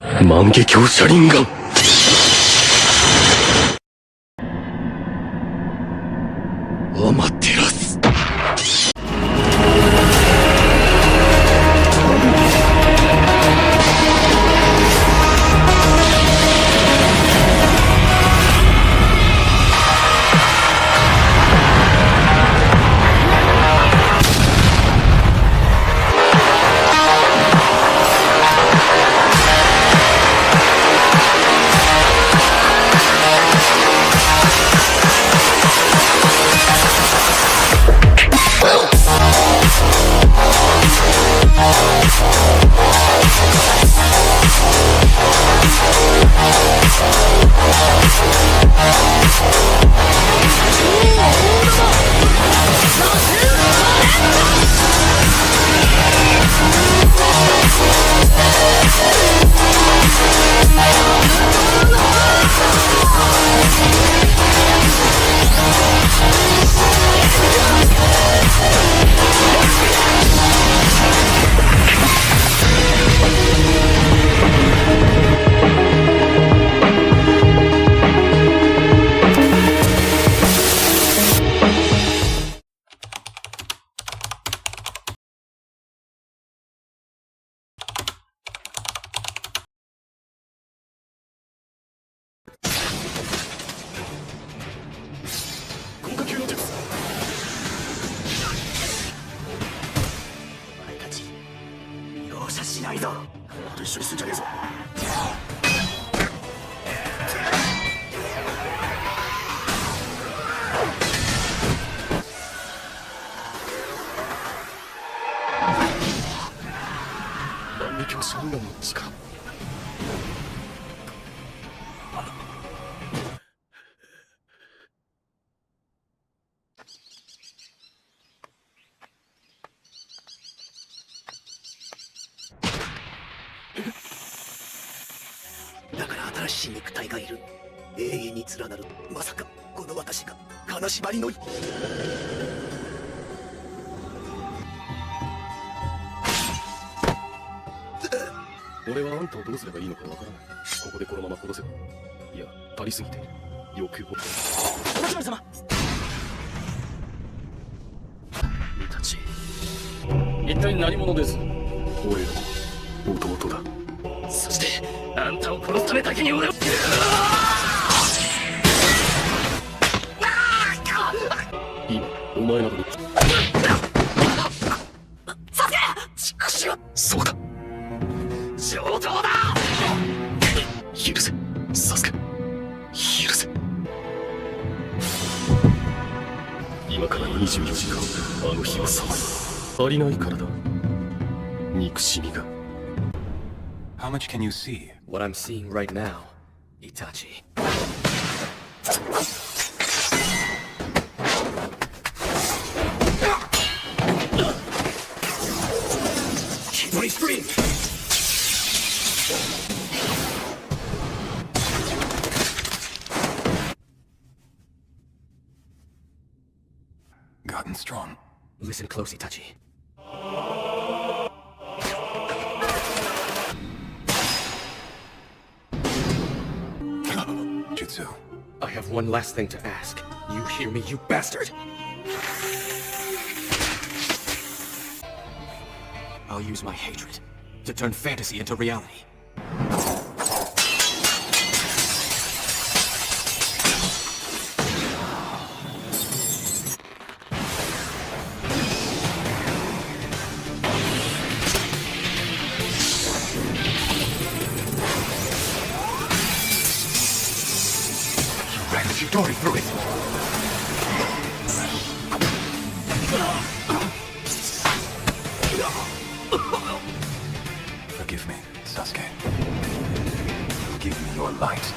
万華鏡車輪眼。アマテラス。しないぞ。俺と一緒にすんじゃねえぞ。万華鏡シャリンガンの力。だから新しい肉体がいる。永遠に連なる。まさかこの私が金縛りの俺はあんたをどうすればいいのかわからない。ここでこのまま殺せば、いや足りすぎて欲を。お待ち様。イタチ、一体何者です？俺の弟だ。そしてあんたを殺すためだけに俺を。今お前などにサスケ！畜生！そうだ、上等だ！許せサスケ、許せ。今から24時間あの日をさまよ。足りないからだ、憎しみが。 How much can you see? What I'm seeing right now, Itachi. Keep my stream! Gotten strong. Listen close, Itachi. Jutsu. I have one last thing to ask. You hear me, you bastard? I'll use my hatred to turn fantasy into reality. Your door through it. Forgive me, Sasuke. Give me your light.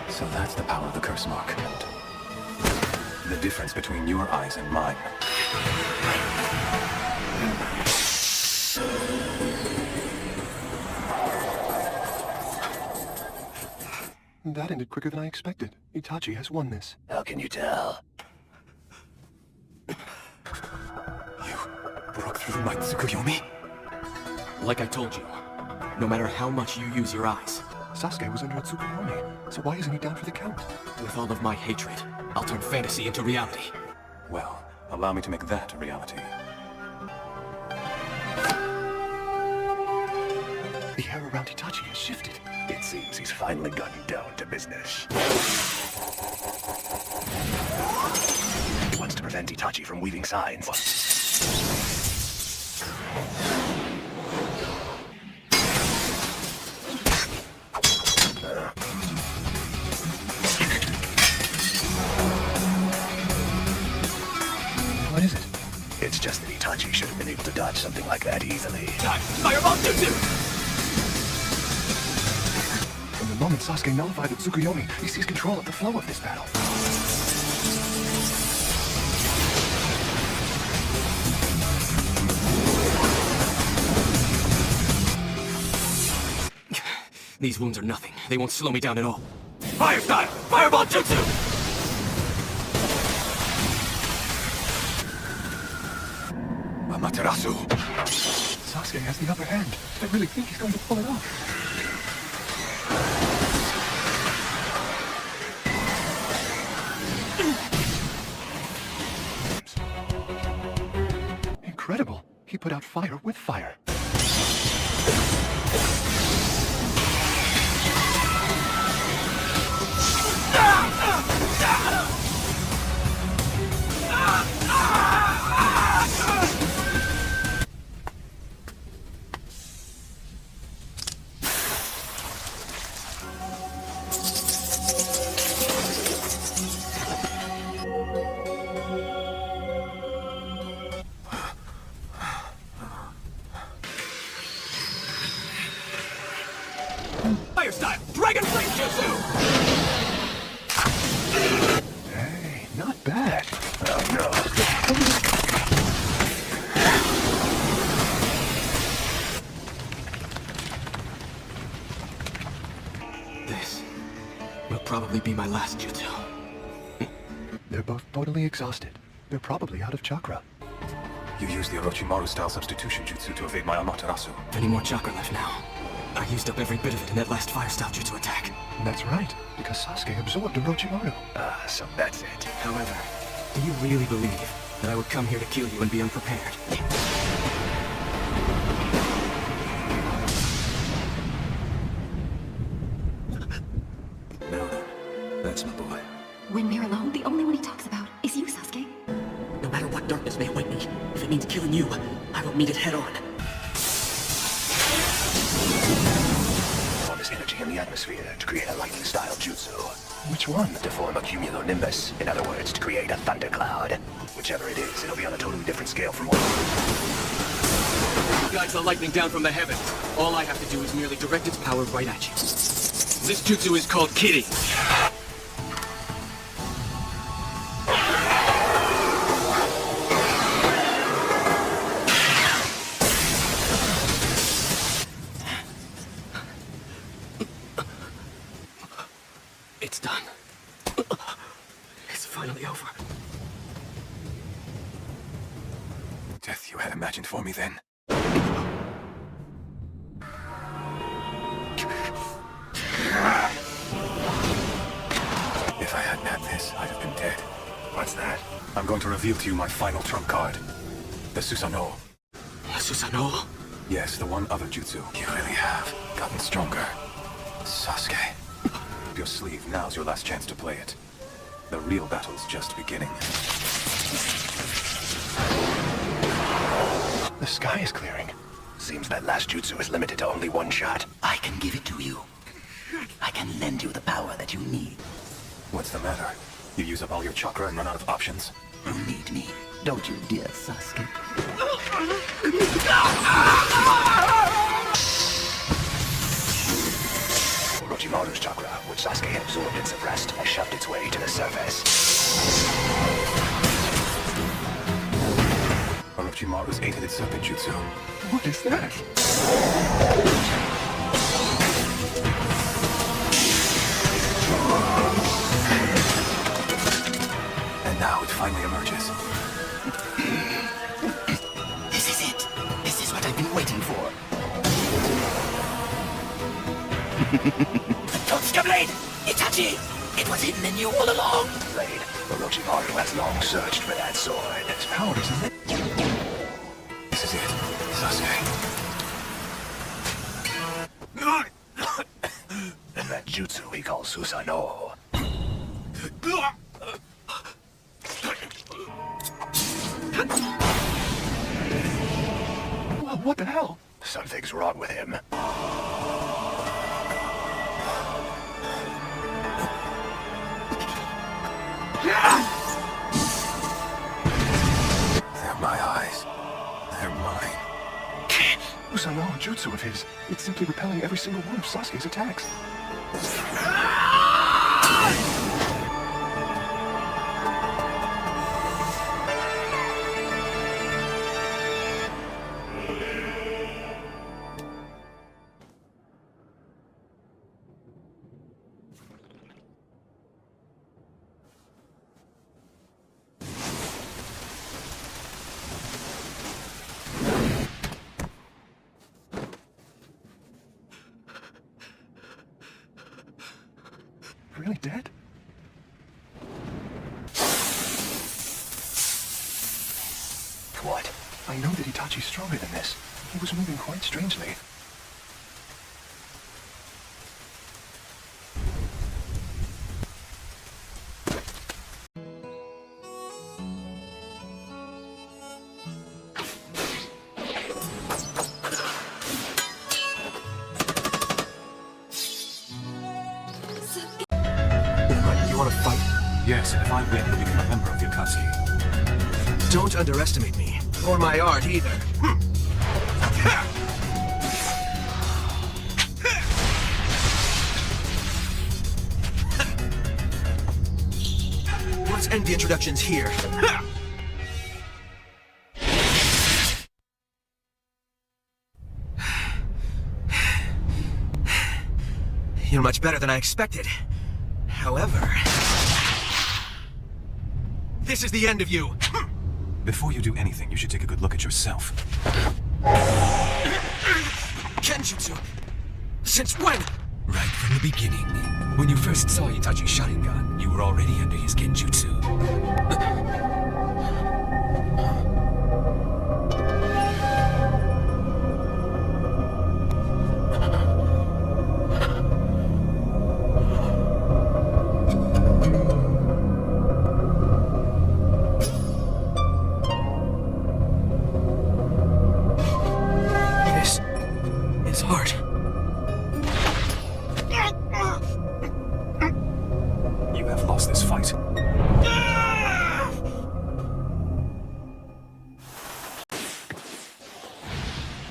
So that's the power of the curse mark. The difference between your eyes and mine. that ended quicker than I expected. Itachi has won this. How can you tell? You broke through my Tsukuyomi? Like I told you, no matter how much you use your eyes, Sasuke was under a Tsukuyomi, so why isn't he down for the count? with all of my hatred, I'll turn fantasy into reality. Well, allow me to make that a reality. The air around Itachi has shifted. It seems he's finally gotten down to business. He wants to prevent Itachi from weaving signs. What is it? It's just that Itachi should have been able to dodge something like that easily. Time! Fireball jutsu! From the moment Sasuke nullified the Tsukuyomi, he sees control of the flow of this battle. These wounds are nothing. They won't slow me down at all. Fire style! Fireball jutsu! Amaterasu! Sasuke has the upper hand. I really think he's going to pull it off. Incredible. He put out fire with fire. Fire style! Dragon flame jutsu! Hey, not bad. Oh no. This will probably be my last jutsu. They're both totally exhausted. They're probably out of chakra. You used the Orochimaru-style substitution jutsu to evade my Amaterasu. Any more chakra left now? I used up every bit of it in that last fire style jutsu attack. That's right, because Sasuke absorbed Orochimaru. So that's it. However, do you really believe that I would come here to kill you and be unprepared? No, that's my boy. When we're alone, the only one he talks about is you, Sasuke. No matter what darkness may await me, if it means killing you, I will meet it head on. Form this energy in the atmosphere to create a lightning-style jutsu. Which one? To form a cumulonimbus. In other words, to create a thundercloud. Whichever it is, it'll be on a totally different scale from what... Guides the lightning down from the heavens. All I have to do is merely direct its power right at you. This jutsu is called Kiri. It's done. It's finally over. Death you had imagined for me then. If I hadn't had this, I'd have been dead. What's that? I'm going to reveal to you my final trump card. The Susanoo. Susanoo? Yes, the one other jutsu. You really have gotten stronger. Sasuke. Up your sleeve, now's your last chance to play it. The real battle's just beginning. The sky is clearing. Seems that last jutsu is limited to only one shot. I can give it to you. I can lend you the power that you need. What's the matter? You use up all your chakra and run out of options? You need me. Don't you dare, Sasuke. Orochimaru's chakra, which Sasuke had absorbed and suppressed, has shoved its way to the surface. Orochimaru's eight-headed serpent jutsu. What is that? finally emerges. This is it. This is what I've been waiting for. Totsuka Blade! Itachi! It was hidden in you all along! Blade, Orochimaru has long searched for that sword. Its power is in it. This is it, Sasuke. And that jutsu he calls Susanoo. What the hell? Something's wrong with him. They're my eyes. They're mine. Susanoo jutsu of his. It's simply repelling every single one of Sasuke's attacks. Really dead? What? I know that Itachi's stronger than this. He was moving quite strangely. You want to fight? Yes, and if I win, you'll become a member of the Akatsuki. Don't underestimate me. Or my art either. Let's end the introductions here. You're much better than I expected. However, this is the end of you. Before you do anything, you should take a good look at yourself. Kenjutsu? Since when? Right from the beginning. When you first saw Itachi's Sharingan, you were already under his Genjutsu. This is hard. You have lost this fight.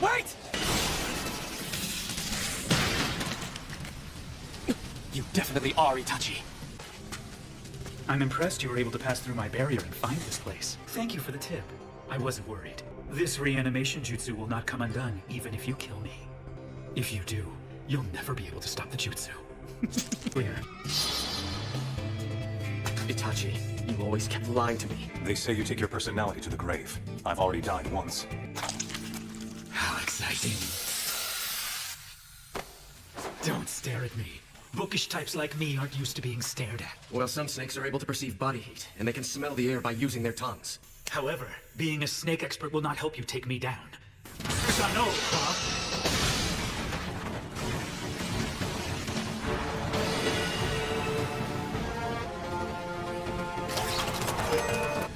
Wait! You definitely are Itachi. I'm impressed you were able to pass through my barrier and find this place. Thank you for the tip. I wasn't worried. This reanimation jutsu will not come undone, even if you kill me. If you do, you'll never be able to stop the jutsu. Clear. Itachi, you always kept lying to me. They say you take your personality to the grave. I've already died once. How exciting. Don't stare at me. Bookish types like me aren't used to being stared at. Well, some snakes are able to perceive body heat, and they can smell the air by using their tongues. However, being a snake expert will not help you take me down. Susanoo, huh?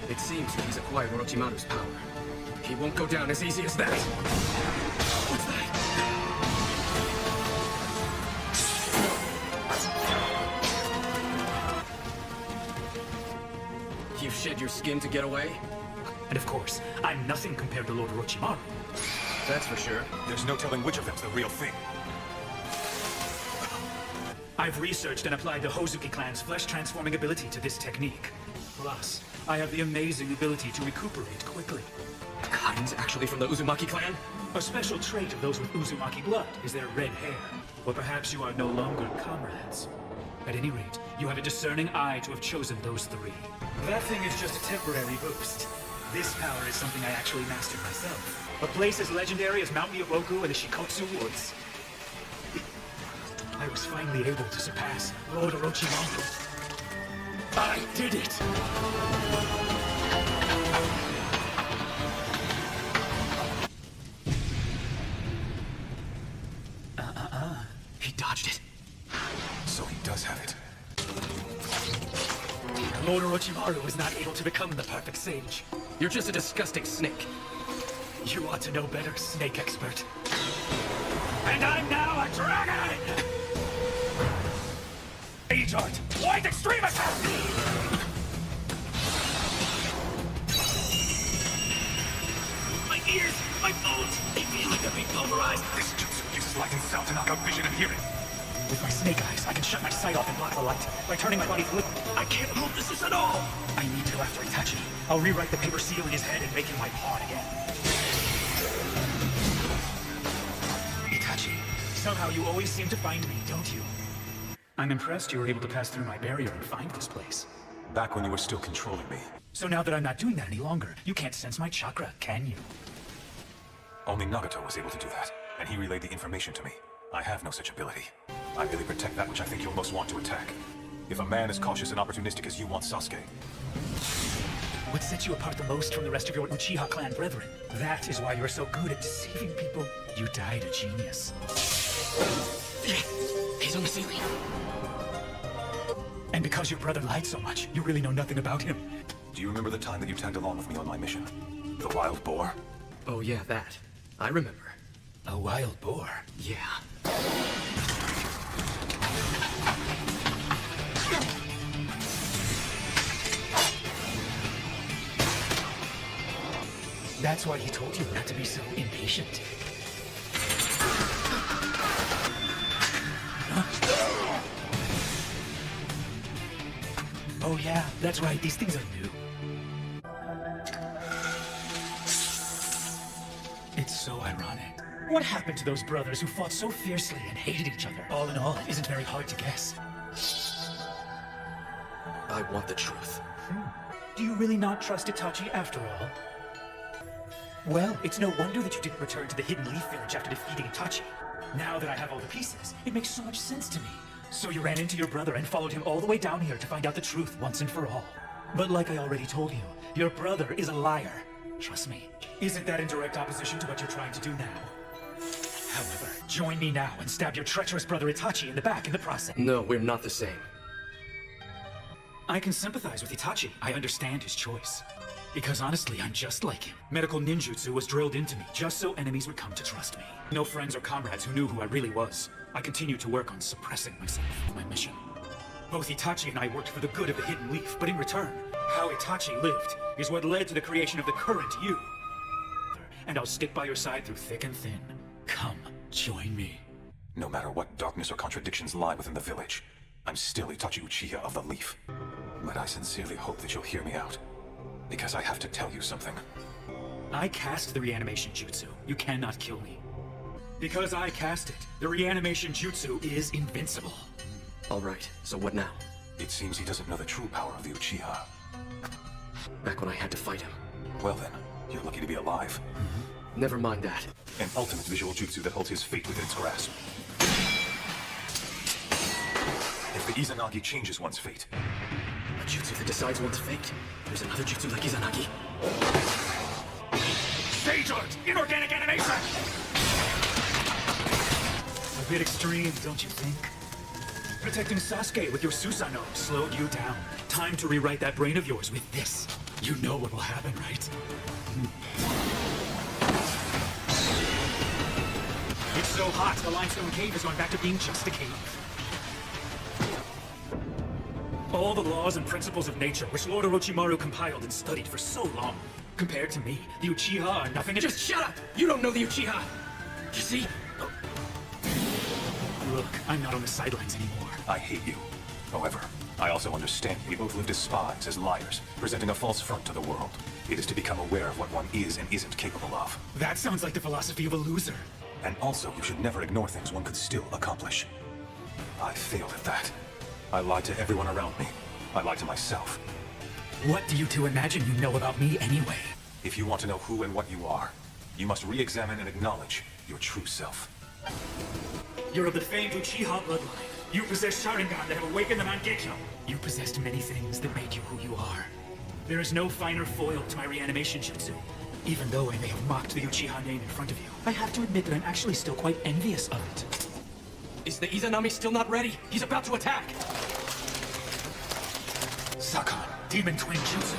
It seems that he's acquired Orochimaru's power. He won't go down as easy as that. What's that? You've shed your skin to get away? And of course, I'm nothing compared to Lord Orochimaru. That's for sure. There's no telling which of them's the real thing. I've researched and applied the Hozuki clan's flesh-transforming ability to this technique. Plus, I have the amazing ability to recuperate quickly. Kain's actually from the Uzumaki clan? A special trait of those with Uzumaki blood is their red hair. Or perhaps you are no longer comrades. At any rate, you have a discerning eye to have chosen those three. That thing is just a temporary boost. This power is something I actually mastered myself. A place as legendary as Mount Myoboku and the Shikotsu Woods. I was finally able to surpass Lord Orochimaru. I did it! He dodged it. So he does have it. Lord Orochimaru was not able to become the perfect sage. You're just a disgusting snake. You ought to know better, snake expert. And I'm now a dragon! Age art, white extremist! My ears, my bones, they feel like they're being pulverized. This jutsu uses light and sound to knock out vision and hearing. With my snake eyes, I can shut my sight off and block the light by turning my body to liquid. I can't move this is at all! I need to go after Itachi. I'll rewrite the paper seal in his head and make him my pawn again. Itachi, somehow you always seem to find me, don't you? I'm impressed you were able to pass through my barrier and find this place. Back when you were still controlling me. So now that I'm not doing that any longer, you can't sense my chakra, can you? Only Nagato was able to do that, and he relayed the information to me. I have no such ability. I merely protect that which I think you'll most want to attack. If a man as cautious and opportunistic as you want Sasuke, What sets you apart the most from the rest of your Uchiha clan brethren? That is why you're so good at deceiving people. You died a genius. He's on the ceiling. And because your brother lied so much, you really know nothing about him. do you remember the time that you tagged along with me on my mission? The wild boar? Oh yeah, that. I remember. A wild boar. Yeah. That's why he told you not to be so impatient. Oh yeah, that's right, these things are new. It's so ironic. What happened to those brothers who fought so fiercely and hated each other? All in all, it isn't very hard to guess. I want the truth. Do you really not trust Itachi after all? Well, it's no wonder that you didn't return to the Hidden Leaf Village after defeating Itachi. Now that I have all the pieces, it makes so much sense to me. So you ran into your brother and followed him all the way down here to find out the truth once and for all. But like I already told you, your brother is a liar. Trust me. Isn't that in direct opposition to what you're trying to do now? However, join me now and stab your treacherous brother Itachi in the back in the process. No, we're not the same. I can sympathize with Itachi. I understand his choice. Because honestly, I'm just like him. Medical ninjutsu was drilled into me just so enemies would come to trust me. No friends or comrades who knew who I really was. I continued to work on suppressing myself with my mission. Both Itachi and I worked for the good of the Hidden Leaf, but in return, how Itachi lived is what led to the creation of the current you. And I'll stick by your side through thick and thin. Come, join me. No matter what darkness or contradictions lie within the village, I'm still Itachi Uchiha of the Leaf. But I sincerely hope that you'll hear me out, because I have to tell you something. I cast the reanimation jutsu. You cannot kill me. Because I cast it, the reanimation jutsu is invincible. Alright, so what now? It seems he doesn't know the true power of the Uchiha. Back when I had to fight him. Well then, you're lucky to be alive. Never mind that. An ultimate visual jutsu that holds his fate within its grasp. If the Izanagi changes one's fate, A jutsu that decides one's fate. There's another jutsu like Izanagi. Sage art! Inorganic animation! A bit extreme, don't you think? Protecting Sasuke with your Susanoo slowed you down. Time to rewrite that brain of yours with this. You know what will happen, right? It's so hot, the limestone cave has gone back to being just a cave. All the laws and principles of nature, which Lord Orochimaru compiled and studied for so long. Compared to me, the Uchiha are nothing. Just shut up! You don't know the Uchiha! You see? Look, I'm not on the sidelines anymore. I hate you. However, I also understand we both lived as spies, as liars, presenting a false front to the world. It is to become aware of what one is and isn't capable of. That sounds like the philosophy of a loser. And also, you should never ignore things one could still accomplish. I failed at that. I lied to everyone around me. I lied to myself. What do you two imagine you know about me anyway? If you want to know who and what you are, you must re-examine and acknowledge your true self. You're of the famed Uchiha bloodline. You possess Sharingan that have awakened the Mangekyo. You possessed many things that made you who you are. There is no finer foil to my reanimation jutsu. Even though I may have mocked the Uchiha name in front of you, I have to admit that I'm actually still quite envious of it. Is the Izanami still not ready? He's about to attack! Sakon, Demon Twin Jutsu.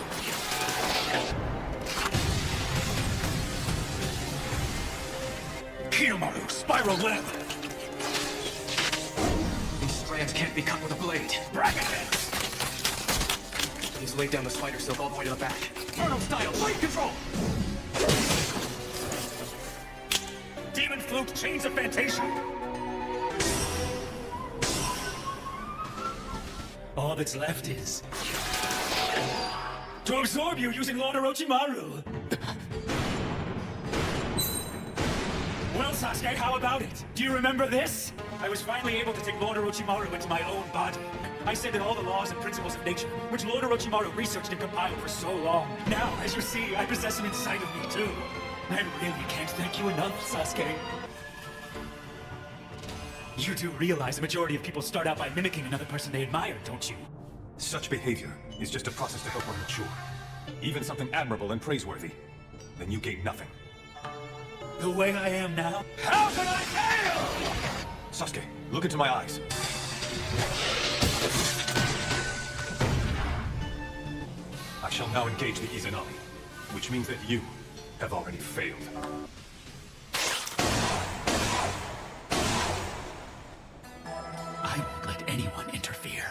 Kiyomaru, Spiral Web. These strands can't be cut with a blade. Bracket Heads. He's laid down the spider silk all the way to the back. Inferno style, blade control! Demon Flute, Chains of Fantasia. All that's left is to absorb you using Lord Orochimaru. Well, Sasuke, how about it? Do you remember this? I was finally able to take Lord Orochimaru into my own body. I said that all the laws and principles of nature, which Lord Orochimaru researched and compiled for so long. Now, as you see, I possess him inside of me, too. I really can't thank you enough, Sasuke. You do realize the majority of people start out by mimicking another person they admire, don't you? Such behavior is just a process to help one mature. Even something admirable and praiseworthy. Then you gain nothing. The way I am now? How can I fail? Sasuke, look into my eyes. I shall now engage the Izanami, which means that you have already failed. I won't let anyone interfere.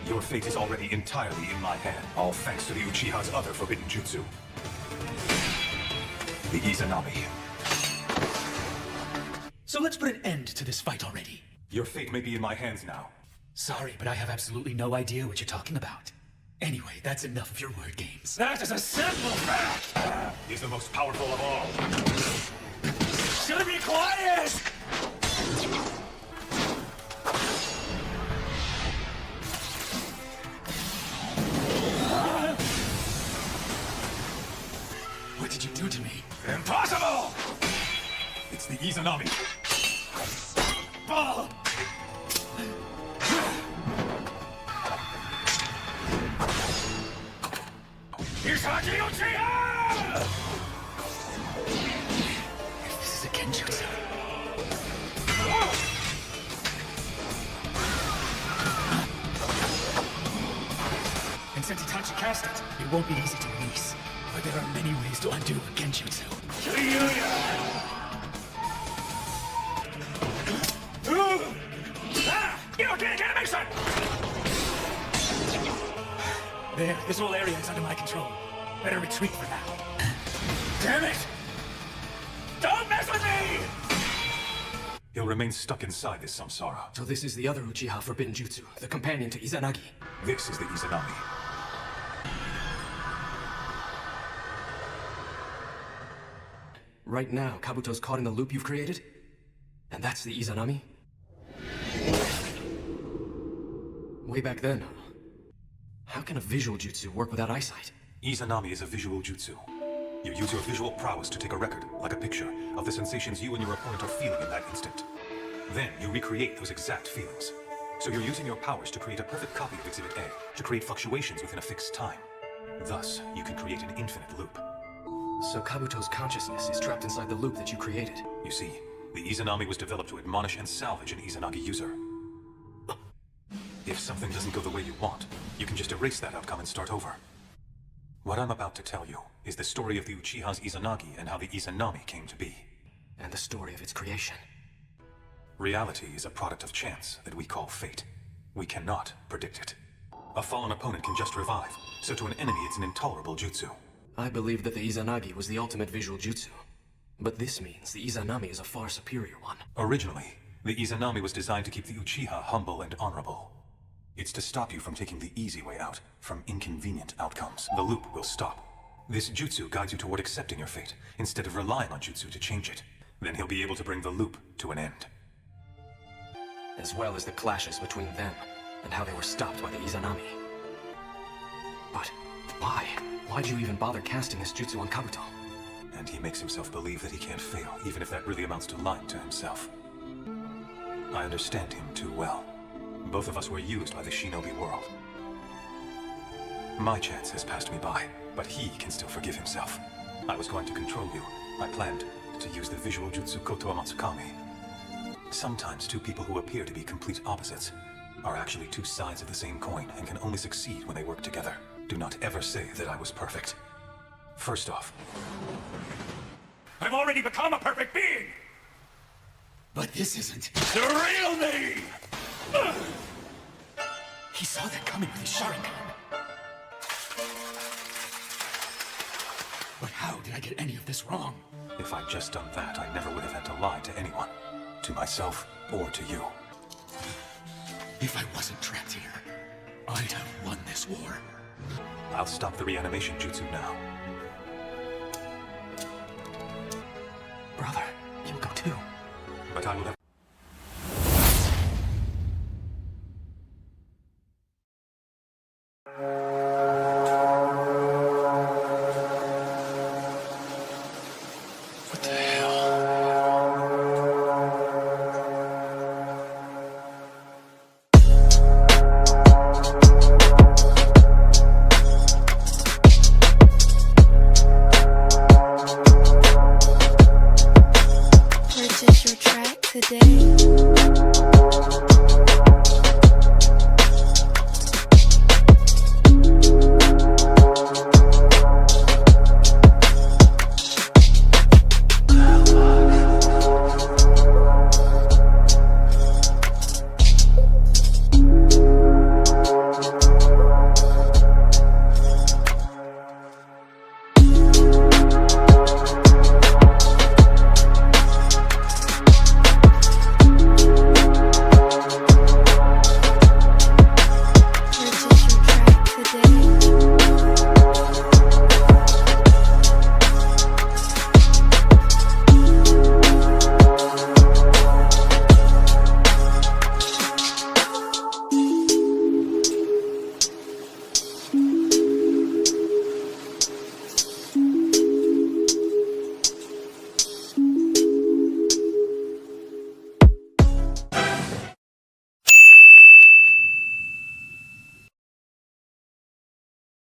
Your fate is already entirely in my hand, all thanks to the Uchiha's other forbidden jutsu. The Izanami. So let's put an end to this fight already. Your fate may be in my hands now. Sorry, but I have absolutely no idea what you're talking about. Anyway, that's enough of your word games. That is a simple fact! He's the most powerful of all. Should be quiet! What did you do to me? Impossible! It's the Izanami. Oh! Itachi Uchiha! This is a genjutsu. And since Itachi cast it, it won't be easy to release. But there are many ways to undo a genjutsu. Inorganic animation! There, this whole area is under my control. Better retreat for now. Damn it! Don't mess with me! He'll remain stuck inside this samsara. So this is the other Uchiha forbidden jutsu, the companion to Izanagi. This is the Izanami. Right now, Kabuto's caught in the loop you've created? And that's the Izanami? Way back then, huh? How can a visual jutsu work without eyesight? Izanami is a visual jutsu. You use your visual prowess to take a record, like a picture, of the sensations you and your opponent are feeling in that instant. Then you recreate those exact feelings. So you're using your powers to create a perfect copy of Exhibit A, to create fluctuations within a fixed time. Thus, you can create an infinite loop. So Kabuto's consciousness is trapped inside the loop that you created. You see, the Izanami was developed to admonish and salvage an Izanagi user. If something doesn't go the way you want, you can just erase that outcome and start over. What I'm about to tell you is the story of the Uchiha's Izanagi and how the Izanami came to be. And the story of its creation. Reality is a product of chance that we call fate. We cannot predict it. A fallen opponent can just revive, so to an enemy it's an intolerable jutsu. I believe that the Izanagi was the ultimate visual jutsu. But this means the Izanami is a far superior one. Originally, The Izanami was designed to keep the Uchiha humble and honorable. It's to stop you from taking the easy way out, from inconvenient outcomes. The loop will stop. This jutsu guides you toward accepting your fate, instead of relying on jutsu to change it. Then he'll be able to bring the loop to an end. As well as the clashes between them, and how they were stopped by the Izanami. But why? Why'd you even bother casting this jutsu on Kabuto? And he makes himself believe that he can't fail, even if that really amounts to lying to himself. I understand him too well. Both of us were used by the shinobi world. My chance has passed me by, but he can still forgive himself. I was going to control you. I planned to use the visual jutsu Kotoa Matsukami. Sometimes two people who appear to be complete opposites are actually two sides of the same coin and can only succeed when they work together. Do not ever say that I was perfect. First off, I've already become a perfect being! But this isn't. The real me! He saw that coming with his Sharingan. But how did I get any of this wrong? if I'd just done that, I never would have had to lie to anyone. To myself or to you. If I wasn't trapped here, I'd have won this war. I'll stop the reanimation jutsu now. Brother, you'll go too. But I will have